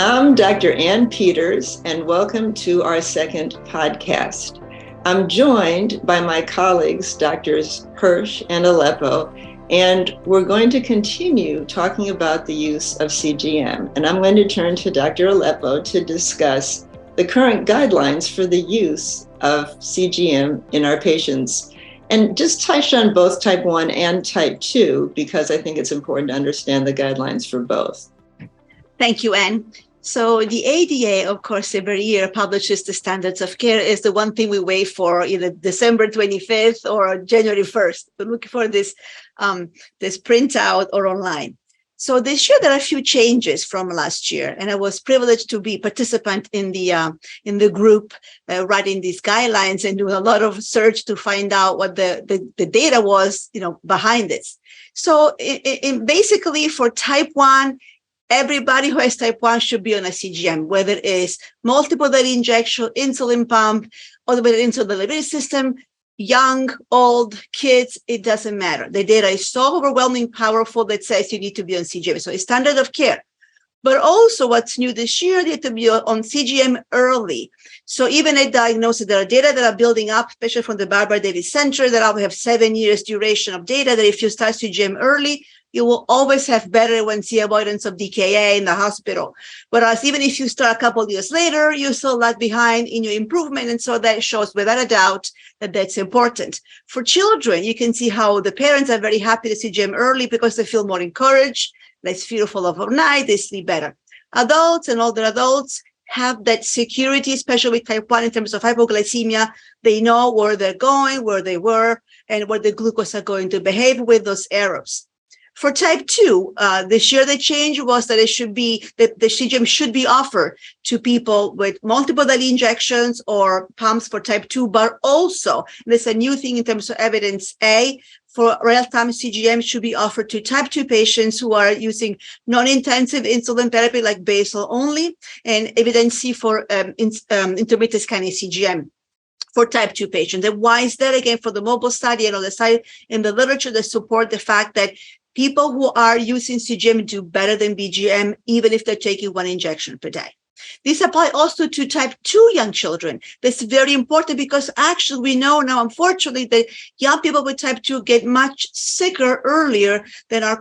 I'm Dr. Anne Peters, and welcome to our second podcast. I'm joined by my colleagues, Drs. Hirsch and Aleppo, and we're going to continue talking about the use of CGM. And I'm going to turn to Dr. Aleppo to discuss the current guidelines for the use of CGM in our patients, and just touch on both type 1 and type 2, because I think it's important to understand the guidelines for both. Thank you, Anne. So the ADA, of course, every year publishes the standards of care. Is the one thing we wait for, either December 25th or January 1st. We're looking for this printout or online. So this year there are a few changes from last year, and I was privileged to be participant in the group writing these guidelines and doing a lot of research to find out what the data was, behind this. So basically for type 1. Everybody who has type 1 should be on a CGM, whether it is multiple daily injection, insulin pump, or the insulin delivery system, young, old, kids, it doesn't matter. The data is so overwhelming, powerful that says you need to be on CGM. So it's standard of care. But also what's new this year, you have to be on CGM early. So even at diagnosis, there are data that are building up, especially from the Barbara Davis Center, that will have 7 years duration of data, that if you start CGM early, you will always have better A1C avoidance of DKA in the hospital. Whereas even if you start a couple of years later, you still lag behind in your improvement. And so that shows without a doubt that that's important. For children, you can see how the parents are very happy to CGM early because they feel more encouraged, less fearful of overnight, they sleep better. Adults and older adults have that security, especially with type 1 in terms of hypoglycemia. They know where they're going, where they were, and where the glucose are going to behave with those arrows. For type 2, this year the change was that the CGM should be offered to people with multiple daily injections or pumps for type 2, but also there's a new thing in terms of evidence A for real-time CGM should be offered to type 2 patients who are using non-intensive insulin therapy like basal only, and evidence C for intermittent kinase CGM for type 2 patients. And why is that? Again, for the mobile study and on the side in the literature that support the fact that people who are using CGM do better than BGM, even if they're taking 1 injection per day. This applies also to type 2 young children. That's very important because actually we know now, unfortunately, that young people with type 2 get much sicker earlier than our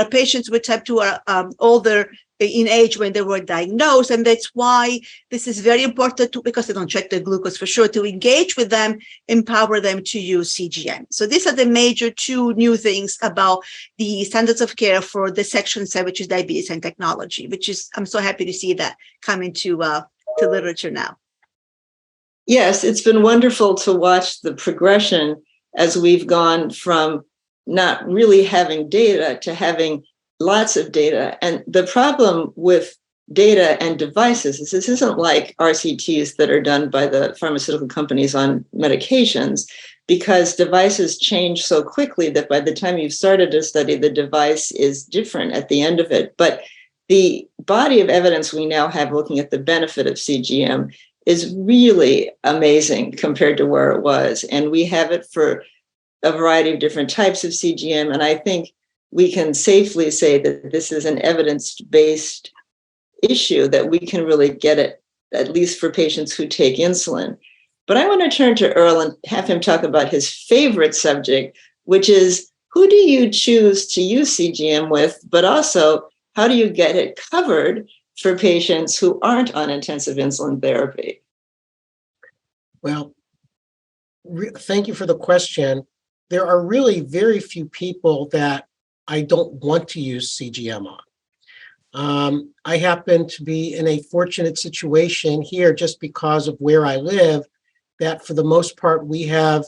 patients with type 2 are older in age when they were diagnosed. And that's why this is very important because they don't check their glucose for sure, to engage with them, empower them to use CGM. So these are the major 2 new things about the standards of care for the section 7, which is diabetes and technology, which is, I'm so happy to see that coming to literature now. Yes, it's been wonderful to watch the progression as we've gone from not really having data to having lots of data. And the problem with data and devices is this isn't like RCTs that are done by the pharmaceutical companies on medications, because devices change so quickly that by the time you've started a study, the device is different at the end of it. But the body of evidence we now have looking at the benefit of CGM is really amazing compared to where it was. And we have it for a variety of different types of CGM. And I think we can safely say that this is an evidence-based issue that we can really get it, at least for patients who take insulin. But I want to turn to Irl and have him talk about his favorite subject, which is who do you choose to use CGM with, but also how do you get it covered for patients who aren't on intensive insulin therapy? Well, thank you for the question. There are really very few people that I don't want to use CGM on. I happen to be in a fortunate situation here just because of where I live, that for the most part, we have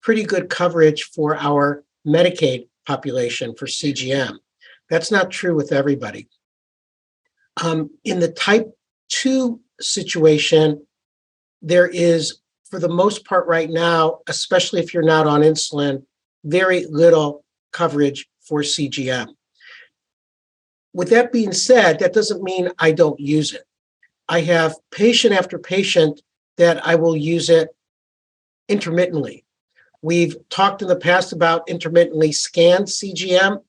pretty good coverage for our Medicaid population for CGM. That's not true with everybody. In the type 2 situation, there is, for the most part right now, especially if you're not on insulin, very little coverage for CGM. With that being said, that doesn't mean I don't use it. I have patient after patient that I will use it intermittently. We've talked in the past about intermittently scanned CGM.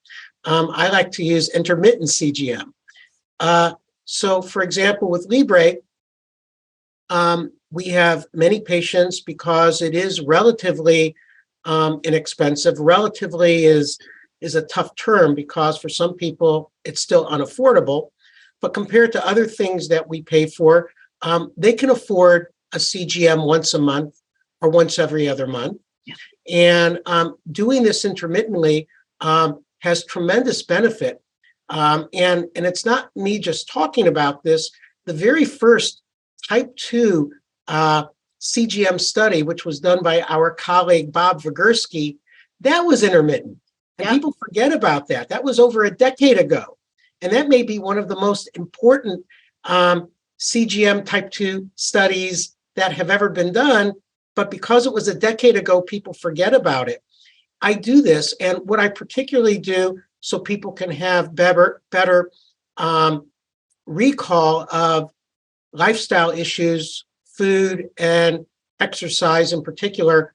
I like to use intermittent CGM. So, for example, with Libre, we have many patients because it is relatively inexpensive. Relatively is a tough term because for some people it's still unaffordable. But compared to other things that we pay for, they can afford a CGM once a month or once every other month. Yeah. And doing this intermittently has tremendous benefit. And it's not me just talking about this. The very first type 2 CGM study, which was done by our colleague Bob Vigersky, that was intermittent. And people forget about that. That was over a decade ago. And that may be one of the most important CGM type 2 studies that have ever been done. But because it was a decade ago, people forget about it. I do this. And what I particularly do so people can have better recall of lifestyle issues, food and exercise in particular,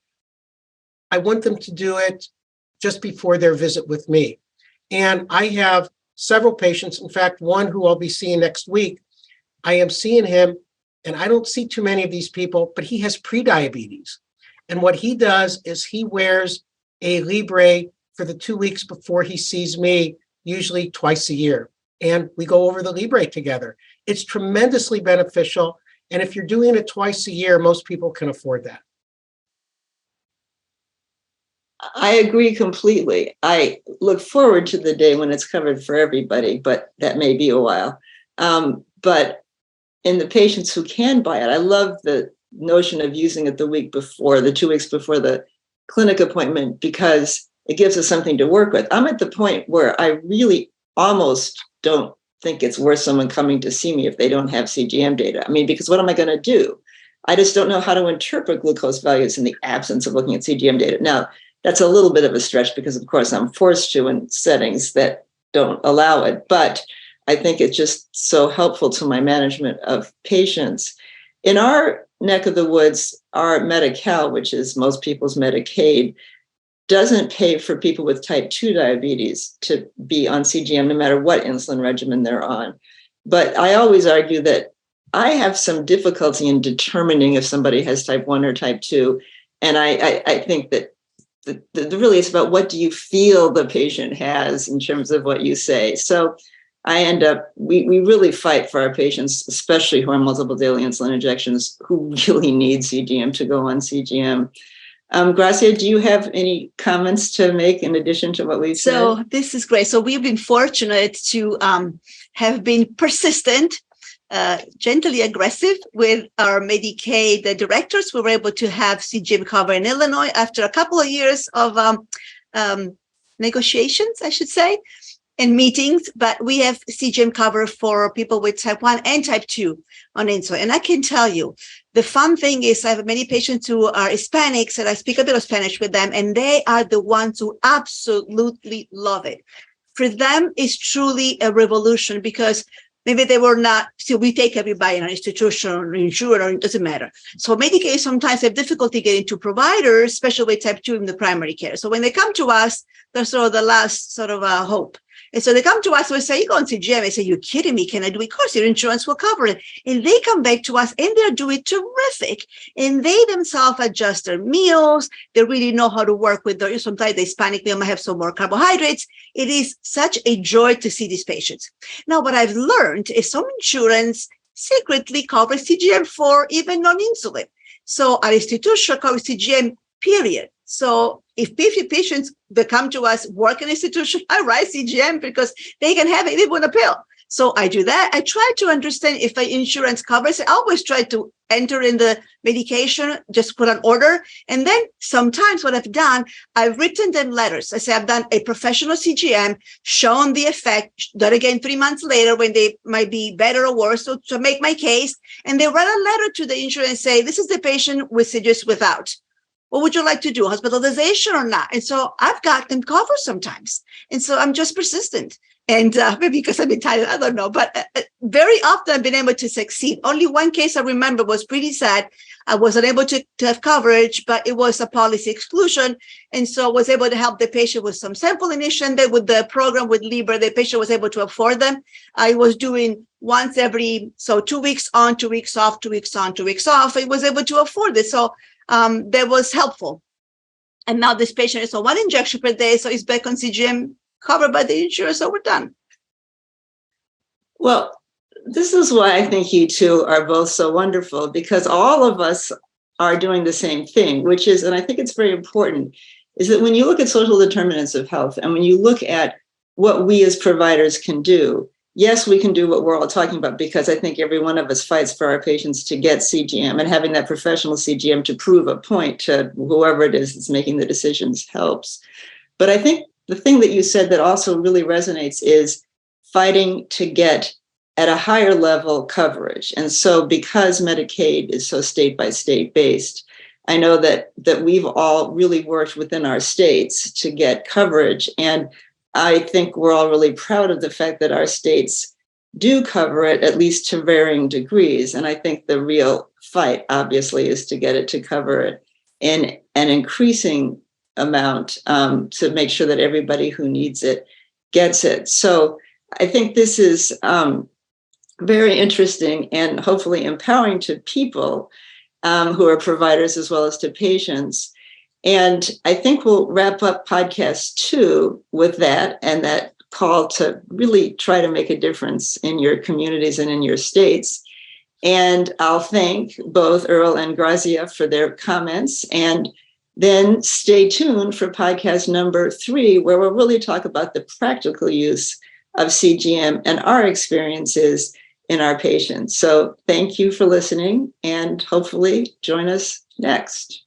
I want them to do it just before their visit with me. And I have several patients, in fact, one who I'll be seeing next week, I am seeing him, and I don't see too many of these people, but he has prediabetes. And what he does is he wears a Libre for the 2 weeks before he sees me, usually twice a year. And we go over the Libre together. It's tremendously beneficial. And if you're doing it twice a year, most people can afford that. I agree completely. I look forward to the day when it's covered for everybody, but that may be a while. But in the patients who can buy it, I love the notion of using it the week before, the 2 weeks before the clinic appointment, because it gives us something to work with. I'm at the point where I really almost don't think it's worth someone coming to see me if they don't have CGM data. I mean, because what am I going to do? I just don't know how to interpret glucose values in the absence of looking at CGM data. Now, that's a little bit of a stretch because, of course, I'm forced to in settings that don't allow it. But I think it's just so helpful to my management of patients. In our neck of the woods, our Medi-Cal, which is most people's Medicaid, doesn't pay for people with type 2 diabetes to be on CGM, no matter what insulin regimen they're on. But I always argue that I have some difficulty in determining if somebody has type 1 or type 2. And I think that really it's about what do you feel the patient has in terms of what you say. So I end up, we really fight for our patients, especially who are multiple daily insulin injections, who really need CGM to go on CGM. Grazia, do you have any comments to make in addition to what we've said? So this is great. So we've been fortunate to have been persistent, gently aggressive with our Medicaid directors. We were able to have CGM cover in Illinois after a couple of years of negotiations, I should say, and meetings, but we have CGM cover for people with type 1 and type 2 on insulin. And I can tell you, the fun thing is I have many patients who are Hispanics, and I speak a bit of Spanish with them, and they are the ones who absolutely love it. For them, it's truly a revolution because maybe they were not, so we take everybody in an institution or insured, or it doesn't matter. So Medicaid sometimes have difficulty getting to providers, especially with type 2 in the primary care. So when they come to us, they're sort of the last sort of hope. And so they come to us, we say, you go on CGM. I say, you're kidding me. Can I do it? Of course, your insurance will cover it. And they come back to us and they're doing terrific. And they themselves adjust their meals. They really know how to work with their, sometimes the Hispanic meal might have some more carbohydrates. It is such a joy to see these patients. Now, what I've learned is some insurance secretly covers CGM for even non-insulin. So our institution covers CGM, period. So if patients that come to us work in an institution, I write CGM because they can have it even with a pill. So I do that. I try to understand if the insurance covers it. I always try to enter in the medication, just put an order. And then sometimes what I've done, I've written them letters. I say I've done a professional CGM, shown the effect, done again 3 months later when they might be better or worse, so to make my case. And they write a letter to the insurance and say, this is the patient with CGM without. What would you like to do, hospitalization or not? And so I've got them covered sometimes. And so I'm just persistent. And maybe because I've been tired, I don't know. But very often I've been able to succeed. Only one case I remember was pretty sad. I wasn't able to have coverage, but it was a policy exclusion. And so I was able to help the patient with some sample initiation. Then with the program with Libre, the patient was able to afford them. I was doing once every, so 2 weeks on, 2 weeks off, 2 weeks on, 2 weeks off. He was able to afford it. So that was helpful. And now this patient is on 1 injection per day. So he's back on CGM covered by the insurance. So we're done. Well, this is why I think you two are both so wonderful, because all of us are doing the same thing, which is, and I think it's very important, is that when you look at social determinants of health and when you look at what we as providers can do, yes, we can do what we're all talking about, because I think every one of us fights for our patients to get CGM, and having that professional CGM to prove a point to whoever it is that's making the decisions helps. But I think the thing that you said that also really resonates is fighting to get at a higher level coverage. And so because Medicaid is so state by state based, I know that we've all really worked within our states to get coverage. And I think we're all really proud of the fact that our states do cover it, at least to varying degrees. And I think the real fight, obviously, is to get it to cover it in an increasing amount to make sure that everybody who needs it gets it. So I think this is very interesting and hopefully empowering to people who are providers as well as to patients. And I think we'll wrap up podcast 2 with that and that call to really try to make a difference in your communities and in your states. And I'll thank both Irl and Grazia for their comments. And then stay tuned for podcast number 3, where we'll really talk about the practical use of CGM and our experiences in our patients. So thank you for listening, and hopefully join us next.